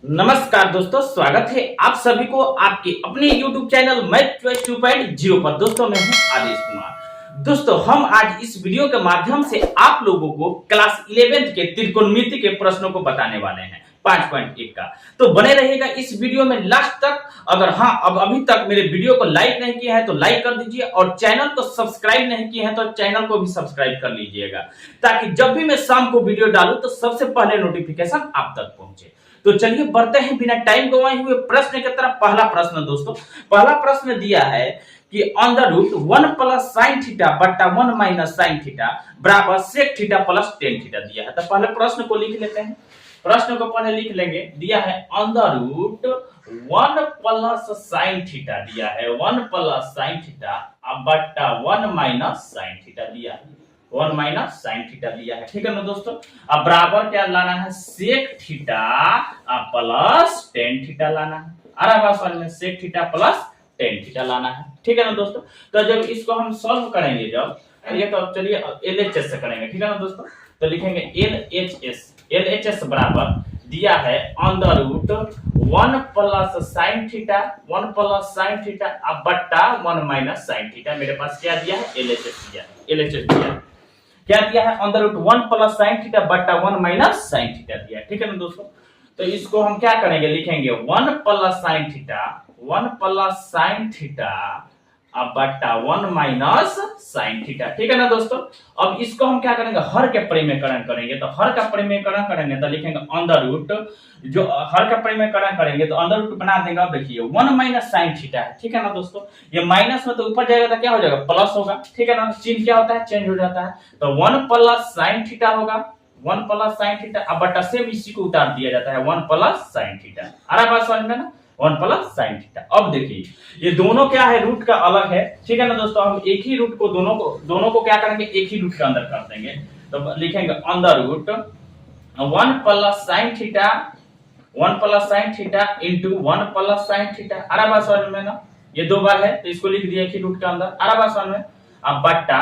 नमस्कार दोस्तों, स्वागत है आप सभी को आपके अपने YouTube चैनल मैथ चॉइस 2.0 पर। दोस्तों मैं हूं आदेश कुमार। दोस्तों हम आज इस वीडियो के माध्यम से आप लोगों को क्लास 11th के त्रिकोणमिति के प्रश्नों को बताने वाले हैं 5.1 का। तो बने रहिएगा इस वीडियो में लास्ट तक। अगर अब अभी तक मेरे वीडियो को लाइक नहीं किया है तो लाइक कर दीजिए और चैनल को सब्सक्राइब नहीं किए हैं तो चैनल को भी सब्सक्राइब कर लीजिएगा, ताकि जब भी मैं शाम को वीडियो डालूं तो सबसे पहले नोटिफिकेशन आप तक पहुंचे। तो चलिए बढ़ते हैं बिना टाइम गवाए हुए प्रश्न की तरफ। पहला प्रश्न दोस्तों, पहला प्रश्न दिया है कि under root 1 plus sine theta बट्टा 1 माइनस साइन थीटा बराबर sec theta plus tan theta दिया है। तो पहले प्रश्न को लिख लेते हैं। प्रश्न को पहले लिख लेंगे। दिया है under root 1 plus sine theta दिया है, 1 प्लस साइन थीटा बट्टा 1 माइनस साइन थीटा दिया है, 1 माइनस साइन थीटा दिया है। ठीक है ना दोस्तों। अब बराबर क्या लाना है, sec theta plus tan theta लाना है। आराम में sec theta plus tan theta लाना है। ठीक है ना दोस्तों। तो जब इसको हम सॉल्व करेंगे, जब ये तो चलिए एलएचएस से करेंगे। ठीक है ना दोस्तों। तो लिखेंगे एलएचएस बराबर दिया है under root 1 plus sine theta, 1 plus sine theta बट्टा 1 माइनस साइन थीटा। मेरे पास क्या दिया है, एलएचएस दिया है। एलएचएस दिया है, क्या दिया है, under root 1 plus sine theta बट्टा 1 माइनस साइन थीटा दिया है। ठीक है ना दोस्तों। तो इसको हम क्या करेंगे, लिखेंगे 1 plus sine theta, 1 plus sine theta बट्टा 1 माइनस साइन थीटा। ठीक है ना दोस्तों। अब इसको हम क्या करेंगे, हर के परिमेयकरण करेंगे। तो हर का परिमेयकरण करेंगे तो लिखेंगे अंडर रूट, जो हर का परिमेयकरण करेंगे तो अंडर रूट बना देंगे। अब देखिए 1 माइनस साइन थीटा है। ठीक है ना दोस्तों। ये माइनस में तो ऊपर जाएगा तो क्या हो जाएगा, प्लस होगा। ठीक है ना, चिन्ह क्या होता है, चेंज हो जाता है। तो 1 प्लस साइन थीटा होगा, 1 प्लस साइन थीटा अब बट्टा सेम इसी को उतार दिया जाता है 1 प्लस साइन थीटा। आ रहा बात समझ में ना, 1 प्लस साइन थीटा। अब देखिए ये दोनों क्या है, रूट का अलग है। ठीक है ना दोस्तों। हम एक ही रूट को दोनों को क्या करेंगे, एक ही रूट के अंदर कर देंगे। तो लिखेंगे under root 1 plus sine theta, 1 plus sine theta into 1 plus sine theta. आ रहा बात समझ में ना, ये दो बार है तो इसको लिख दिया एक ही रूट के अंदर। आ रहा बात समझ में। अब बट्टा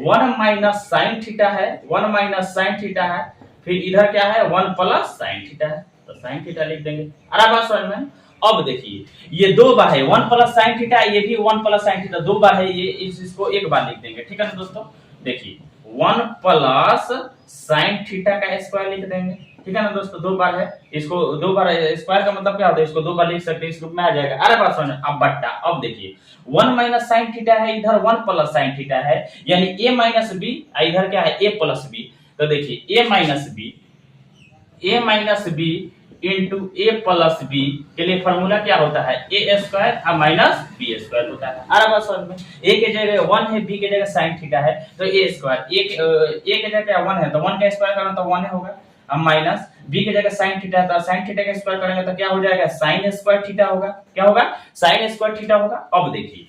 1 माइनस साइन थीटा है, 1 माइनस साइन थीटा है, फिर इधर क्या है 1 प्लस साइन थीटा है, तो साइन थीटा लिख देंगे। आ रहा बात समझ में। अब देखिए ये दो बार है 1 प्लस साइन थीटा, ये भी 1 प्लस साइन थीटा, दो बार है ये, इसको एक बार लिख देंगे। ठीक है ना दोस्तों। देखिए 1 प्लस साइन थीटा का स्क्वायर लिख देंगे। ठीक है ना दोस्तों। दो बार है, इसको दो बार, स्क्वायर का मतलब क्या होता है, इसको दो बार लिख सकते हैं, इस रूप में आ जाएगा। अरे बात समझ। अब बट्टा, अब देखिए 1 माइनस साइन थीटा है, इधर 1 प्लस साइन थीटा है, यानी a माइनस बी, इधर क्या है a प्लस बी। तो देखिए a minus B into A plus B के लिए फॉर्मूला क्या होता है, A square minus B square होता है। आ रहा समझ में। ए के जगह 1 है, बी के जगह साइन थीटा है, तो ए स्क्वायर, ए के जगह 1 है तो 1 का स्क्वायर करना तो 1 होगा। अब माइनस बी के जगह साइन थीटा है तो साइन थीटा का स्क्वायर करेंगे तो क्या हो जाएगा, साइन स्क्वायर थीटा होगा। क्या होगा, साइन स्क्वायर थीटा होगा। अब देखिए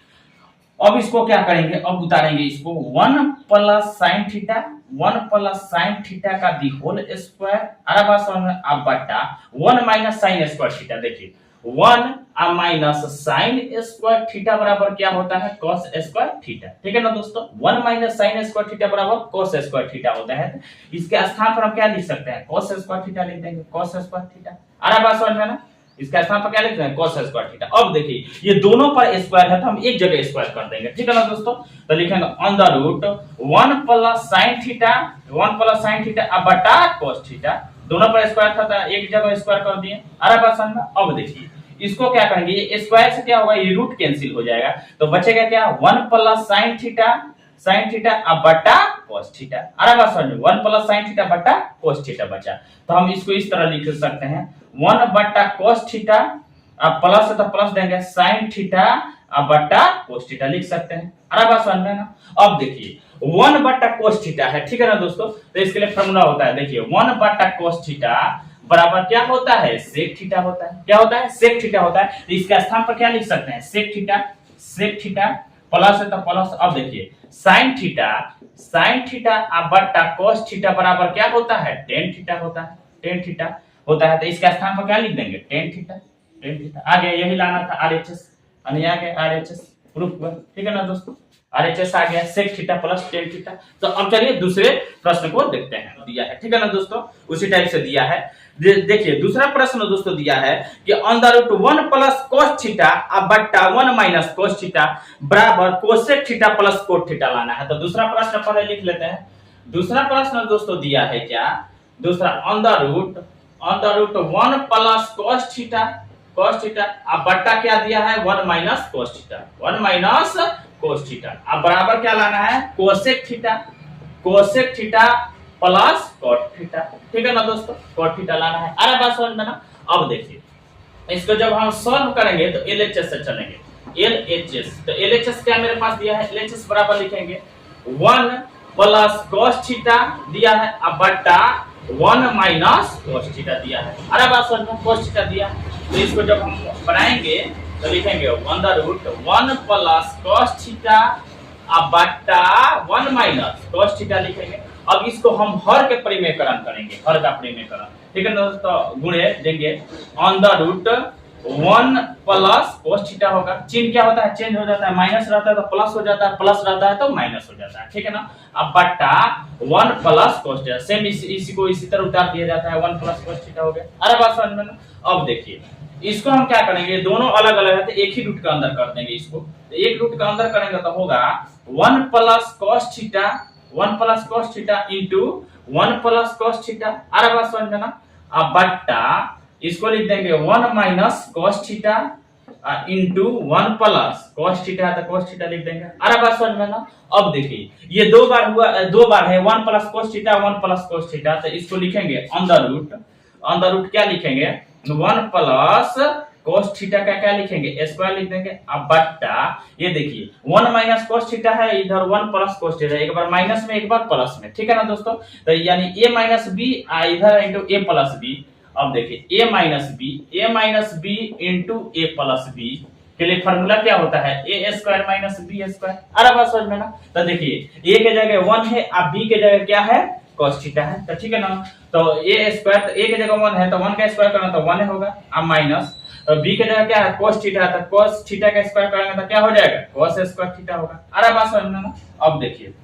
अब इसको क्या करेंगे, अब उतारेंगे इसको 1 plus sine theta, 1 plus sine theta का दी होल स्क्वायर। अरे बात समझ में। अब बट्टा 1 माइनस साइन स्क्वायर थीटा। देखिए 1 माइनस साइन स्क्वायर थीटा बराबर क्या होता है, cos स्क्वायर थीटा। ठीक है ना दोस्तों। 1 माइनस साइन स्क्वायर थीटा बराबर cos स्क्वायर थीटा होता है। इसके स्थान पर हम क्या लिख सकते हैं, cos स्क्वायर थीटा लिख देंगे, cos स्क्वायर थीटा। अरे बात समझ में ना। इसका स्थान पर क्या लिखते हैं, cos स्क्वायर थीटा। अब देखिए ये दोनों पर स्क्वायर है तो हम एक जगह स्क्वायर कर देंगे। ठीक है ना दोस्तों। तो लिखेंगे under root 1 plus sine theta, 1 plus sine theta अब बटा cos थीटा। दोनों पर स्क्वायर था तो एक जगह स्क्वायर कर दिए। अरे बात समझ में। अब देखिए इसको क्या करेंगे, ये स्क्वायर से क्या होगा, ये रूट कैंसिल हो जाएगा तो बचेगा क्या, 1 plus sine theta, sign theta अब बटा cos थीटा। अरे बात समझ में। 1 प्लस साइन थीटा बटा cos थीटा बचा। तो हम इसको इस तरह लिख सकते हैं 1 बटा cos थीटा, अब प्लस है तो प्लस देंगे, साइन थीटा अब बटा cos थीटा लिख सकते हैं। अरे बात समझ में ना। अब देखिए 1 बटा cos थीटा है। ठीक है ना दोस्तों। तो इसके लिए फॉर्मूला होता है, देखिए 1 बटा cos थीटा बराबर क्या होता है, सेक थीटा होता है। क्या होता है, सेक थीटा होता है। तो इसके स्थान पर क्या लिख सकते हैं, sec theta, sec theta plus है तो प्लस। अब देखिए साइन थीटा, साइन थीटा अब बट्टा cos थीटा बराबर क्या होता है, टेन थीटा होता है, टेन थीटा होता है। तो इसके स्थान पर क्या लिख देंगे, टेन थीटा, टेन थीटा। आगे यही लाना था आरएचएस, यानी आगे आरएचएस प्रूफ हुआ। ठीक है ना दोस्तों। आरएचएस आ गया sec theta plus tan theta. तो अब चलिए दूसरे प्रश्न को देखते हैं। दिया है, ठीक है ना दोस्तों, उसी टाइप से दिया है देखिए दूसरा प्रश्न दोस्तों दिया है कि under root 1 plus cos theta अब बट्टा 1 माइनस कोस थीटा बराबर cosec theta plus cot theta लाना है। तो दूसरा प्रश्न पहले लिख लेते हैं। दूसरा प्रश्न दोस्तों दिया है क्या, दूसरा under root 1 plus cos theta अब बट्टा क्या दिया है 1 माइनस कोस थीटा अब बराबर क्या लाना है cosec theta plus cot theta. ठीक है ना दोस्तों, कॉट थीटा लाना है। अरे बात समझ में ना। अब देखिए इसको जब हम सॉल्व करेंगे तो एलएचएस से चलेंगे। एलएचएस तो एलएचएस क्या मेरे पास दिया है, एलएचएस बराबर लिखेंगे 1 प्लस cos थीटा दिया है अब बट्टा 1 माइनस cos थीटा दिया है। अरे बात समझ में, cos थीटा दिया तो इसको जब हम बनाएंगे तो लिखेंगे under root 1 plus cos theta अब बट्टा 1 माइनस cos थीटा लिखेंगे। अब इसको हम हर के परिमेयकरण करेंगे, हर का परिमेयकरण। ठीक है दोस्तों, गुणे देंगे under root 1 plus cos theta होगा। चिन्ह क्या होता है, चेंज हो जाता है, माइनस रहता है तो प्लस हो जाता है, प्लस रहता है तो माइनस हो जाता है। ठीक है ना। अब बट्टा 1 प्लस cos थीटा, सेम इसी को इसी तरह उतार दिया जाता है, 1 प्लस cos थीटा हो गया। अरे बात समझ में ना। अब देखिए इसको हम क्या करेंगे, दोनों अलग अलग है तो एक ही रूट का अंदर कर देंगे इसको। तो एक रूट का अंदर करेंगे तो होगा 1 plus cos theta 1 plus cos theta into 1 plus cos theta. अरे बात समझ में ना। अब बट्टा इसको लिख देंगे 1 minus cos theta into 1 plus cos theta तो cos थीटा लिख देंगे। अरे बात समझ में ना। अब देखिए ये दो बार है 1 plus cos theta 1 plus cos theta, तो इसको लिखेंगे अंडर रूट क्या लिखेंगे 1 प्लस cos थीटा का क्या लिखेंगे स्क्वायर लिख देंगे। अब बट्टा ये देखिए 1 माइनस cos थीटा है, इधर 1 प्लस cos थीटा, एक बार माइनस में एक बार प्लस में। ठीक है ना दोस्तों। तो यानी a माइनस बी इधर इंटू a प्लस बी। अब देखिए a minus B into a plus B के लिए फॉर्मूला क्या होता है a square minus b square. अरे बात समझ में ना। तो देखिए a के जगह 1 है अब b के जगह क्या है cos थीटा है। तो ठीक है ना। तो a स्क्वायर तो a के जगह 1 है तो 1 का स्क्वायर करना तो 1 होगा। अब माइनस b के जगह क्या है cos थीटा है तो cos थीटा का स्क्वायर करेंगे तो क्या हो जाएगा cos स्क्वायर थीटा होगा। अरे बात समझ में ना। अब देखिए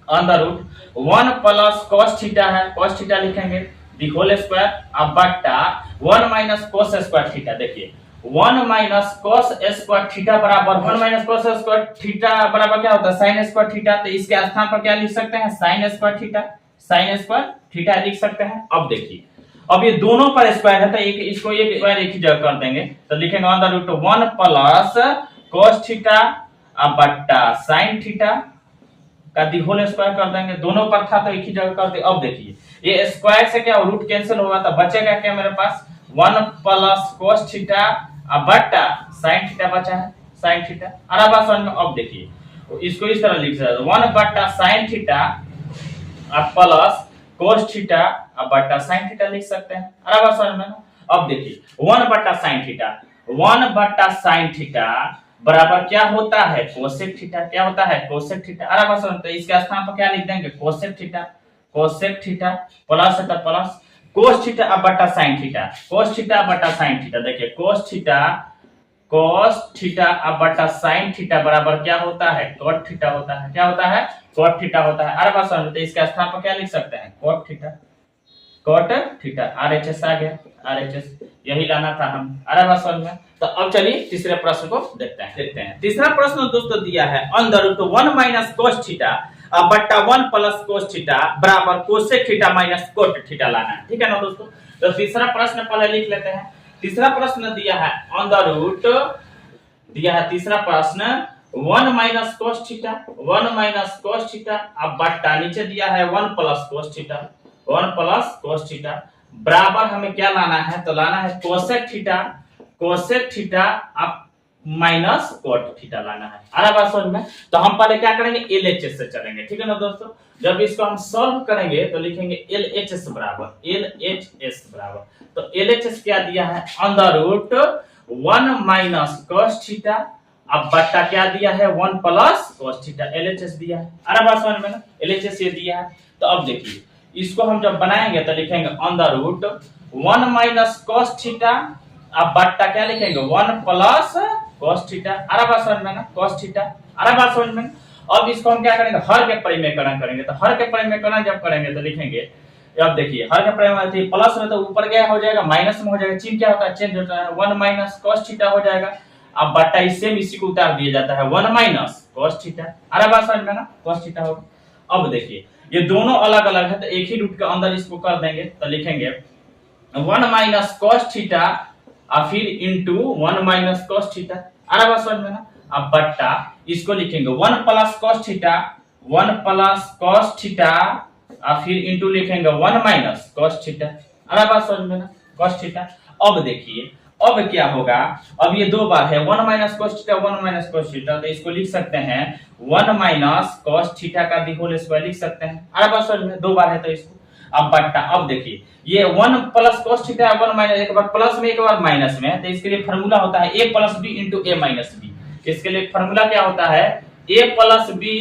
under root 1 plus cos theta है, cos थीटा लिखेंगे दी होल स्क्वायर अब बट्टा 1 माइनस cos स्क्वायर थीटा। देखिए 1 माइनस cos स्क्वायर थीटा बराबर 1 माइनस cos स्क्वायर थीटा बराबर क्या होता है sin स्क्वायर थीटा। तो इसके स्थान पर क्या लिख सकते हैं sin स्क्वायर थीटा लिख सकते हैं। अब देखिए अब ये दोनों पर स्क्वायर है तो इसको एक स्क्वायर एक ही जगह कर देंगे तो लिखेंगे under root 1 plus cos theta अब बट्टा sin थीटा का दी होल स्क्वायर कर देंगे। दोनों पर था तो एक ही जगह कर दे। अब देखिए ये स्क्वायर से क्या रूट कैंसिल होगा तो बचेगा क्या मेरे पास 1 प्लस cos थीटा अब बट्टा sin थीटा बचा है sin थीटा। अरे बात समझ में। अब देखिए इसको इस तरह लिख सकते हैं 1 बट्टा sin थीटा अब प्लस cos थीटा अब बट्टा sin थीटा लिख सकते हैं। अरे बात समझ में। अब देखिए 1 बट्टा sin थीटा बराबर क्या होता है कोसेक थीटा। क्या होता है कोसेक थीटा। अरे बात समझ। तो इसके स्थान पर क्या लिख देंगे कोसेक थीटा प्लस है तो प्लस cos थीटा अब बट्टा sin थीटा। देखिए cos थीटा अब बट्टा sin थीटा बराबर क्या होता है cot थीटा होता है। क्या होता है cot थीटा होता है। अरे बात समझ। तो इसके स्थान पर क्या लिख सकते हैं cot थीटा RHS आ गया, RHS यही लाना था हम। अरे बात समझ में। तो अब चलिए तीसरे प्रश्न को देखते हैं। तीसरा प्रश्न दोस्तों दिया है under root 1 minus cos theta बट्टा 1 प्लस cos थीटा बराबर cosec theta minus cot theta लाना है। ठीक है ना दोस्तों। तो तीसरा प्रश्न पहले लिख लेते हैं। तीसरा प्रश्न दिया है अंडर रूट तीसरा प्रश्न 1 माइनस cos थीटा अब बट्टा नीचे दिया है 1 प्लस cos थीटा बराबर हमें क्या लाना है तो लाना है कोसेक थीटा अब माइनस कोट थीटा लाना है। अरे बात समझ में। तो हम पहले क्या करेंगे एलएचएस से चलेंगे। ठीक है ना दोस्तों। जब इसको हम सॉल्व करेंगे तो लिखेंगे एलएचएस बराबर तो एलएचएस क्या दिया है under root 1 minus cos theta अब बट्टा क्या दिया है 1 प्लस cos थीटा एलएचएस दिया है। अरे बात समझ में ना। एलएचएस ये दिया है। तो अब देखिए इसको हम जब बनाएंगे तो लिखेंगे under root 1 minus cos theta अब बट्टा क्या लिखेंगे 1 प्लस cos थीटा। अरे बात समझ में ना cos थीटा। अरे बात समझ में। अब इसको हम क्या करेंगे हर के परिमेयकरण करेंगे। तो हर के परिमेयकरण जब करेंगे तो लिखेंगे अब देखिए हर का परिमाण प्लस में तो ऊपर क्या हो जाएगा, माइनस में हो जाएगा, चिन्ह क्या होता है, चेंज होता है, 1 माइनस cos थीटा हो जाएगा। अब बटा इससे इसी को उतार दिया जाता है, 1 माइनस cos थीटा। अरे बात समझ में ना, cos थीटा होगा। अब देखिए ये दोनों अलग अलग है तो एक ही रूट के अंदर इसको कर देंगे, तो लिखेंगे 1 माइनस cos थीटा और फिर इंटू 1 माइनस cos थीटा। अरे बात समझ में ना। अब बट्टा इसको लिखेंगे 1 plus cos theta, 1 plus cos theta और फिर इंटू लिखेंगे 1 माइनस cos थीटा। अरे बात समझ में ना, cos थीटा। अब देखिए अब क्या होगा, अब ये दो बार है 1 minus cos theta 1 minus cos theta, तो इसको लिख सकते हैं 1 माइनस cos थीटा का दी होल स्क्वायर लिख सकते हैं। अरे बात समझ में, दो बार है तो इसको अब बट्टा। अब देखिए ये 1 प्लस cos थीटा 1 माइनस, एक बार प्लस में एक बार माइनस में, तो इसके लिए फार्मूला होता है a plus b into a minus b। इसके लिए फार्मूला क्या होता है, a plus b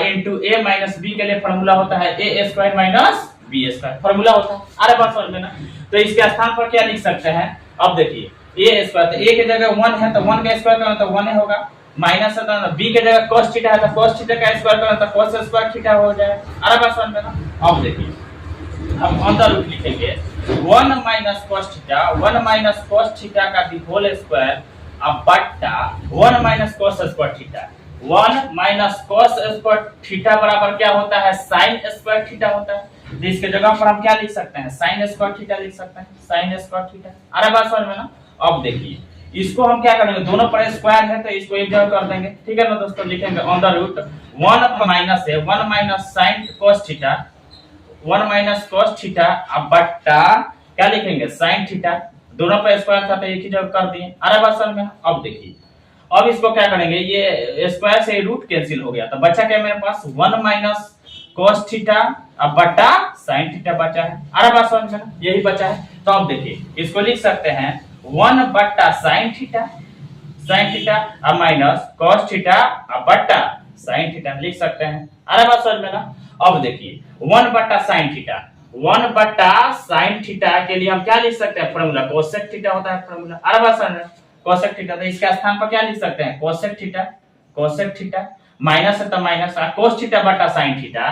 into a minus b के लिए फार्मूला होता है a square minus b square, formula होता है। अरे बात समझ में ना। तो इसके स्थान पर क्या लिख सकते हैं, अब देखिए a स्क्वायर, तो a की जगह 1 है तो 1 का स्क्वायर करना तो 1 होगा, माइनस है तो b की जगह cos थीटा है तो cos थीटा का स्क्वायर करना तो cos स्क्वायर थीटा हो जाएगा। अरे बात समझ में ना। अब देखिए हम अंदर रूट लिखेंगे 1 minus cos theta 1 minus cos theta का दी होल स्क्वायर अब बट्टा 1 minus cos square theta. 1 minus cos square theta बराबर क्या होता है, sin स्क्वायर थीटा होता है। तो इसके जगह पर हम क्या लिख सकते हैं, sin स्क्वायर थीटा लिख सकते हैं, sin स्क्वायर थीटा। अरे बात समझ में ना। अब देखिए इसको हम क्या करेंगे, दोनों पर स्क्वायर है तो इसको एक जगह कर देंगे, ठीक है ना दोस्तों। लिखेंगे अंडर रूट 1 माइनस है 1 minus sin cos theta 1 minus cos theta अब बट्टा क्या लिखेंगे sin थीटा, दोनों पर स्क्वायर था तो एक ही जगह कर दिए। अरे बात समझ में। अब देखिए अब इसको क्या करेंगे, ये स्क्वायर से रूट कैंसिल हो गया तो बचा क्या मेरे पास 1 माइनस cos थीटा अब बट्टा sin थीटा बचा है। अरे बात समझ में, यही बचा है। तो अब देखिए इसको लिख सकते हैं 1 बट्टा sin थीटा अब माइनस cos थीटा अब बट्टा sin थीटा लिख सकते हैं। अरे बात समझ में ना। अब देखिए 1 बट्टा sin थीटा 1 बट्टा sin थीटा के लिए हम क्या लिख सकते हैं, फार्मूला कोसेक थीटा होता है फार्मूला। अरे बात समझ में, कोसेक थीटा, तो इसके स्थान पर क्या लिख सकते हैं, कोसेक थीटा माइनस है तो माइनस cos थीटा बट्टा sin थीटा,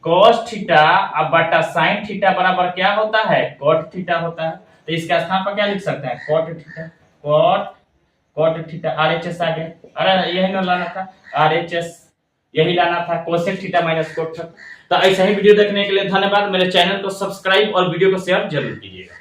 cos थीटा अब बट्टा sin थीटा बराबर क्या होता है, cot थीटा होता है। तो इसके स्थान पर क्या लिख सकते हैं, cot थीटा RHS आ गया। अरे यही ना लाना था, RHS यही लाना था, cosec theta minus cot theta. तो ऐसा ही वीडियो देखने के लिए धन्यवाद। मेरे चैनल को सब्सक्राइब और वीडियो को शेयर जरूर कीजिएगा।